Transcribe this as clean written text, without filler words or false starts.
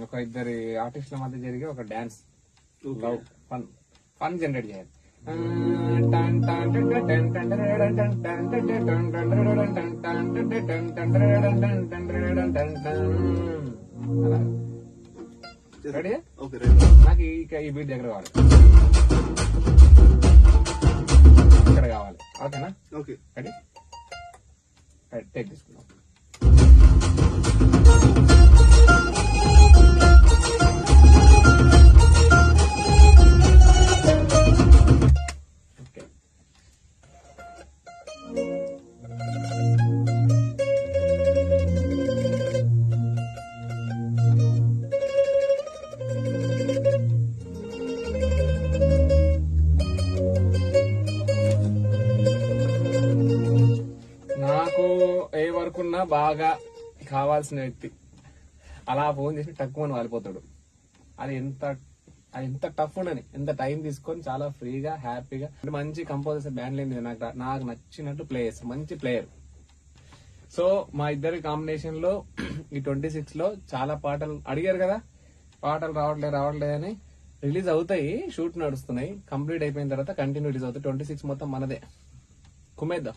ఒక ఇద్దరి ఆర్టిస్టుల మధ్య జరిగే ఒక డాన్స్ లవ్ ఫన్ జనరేట్ చేయాలి. రెడీ? నాకు ఈ బీట్ దగ్గర కావాలి, ఇక్కడ కావాలి. ఓకేనా? ఓకే. రెడీ? టేక్ తీసుకున్నాం. నాకు ఏ వరకు ఉన్నా బాగా కావాల్సిన వ్యక్తి అలా ఫోన్ చేసి తక్కువ వాలిపోతాడు. అది ఎంత టఫ్ ఉండని, ఎంత టైం తీసుకొని చాలా ఫ్రీగా హ్యాపీగా మంచి కంపోజర్స్ బ్యాండ్ లేదు. నాకు నచ్చినట్టు ప్లేయర్స్, మంచి ప్లేయర్. సో మా ఇద్దరి కాంబినేషన్ లో ఈ 26 లో చాలా పాటలు అడిగారు కదా, పాటలు రావట్లేదు అని రిలీజ్ అవుతాయి. షూట్ నడుస్తున్నాయి, కంప్లీట్ అయిపోయిన తర్వాత కంటిన్యూ రిలీజ్ అవుతాయి. 26 మొత్తం మనదే. కుమేద్దాం.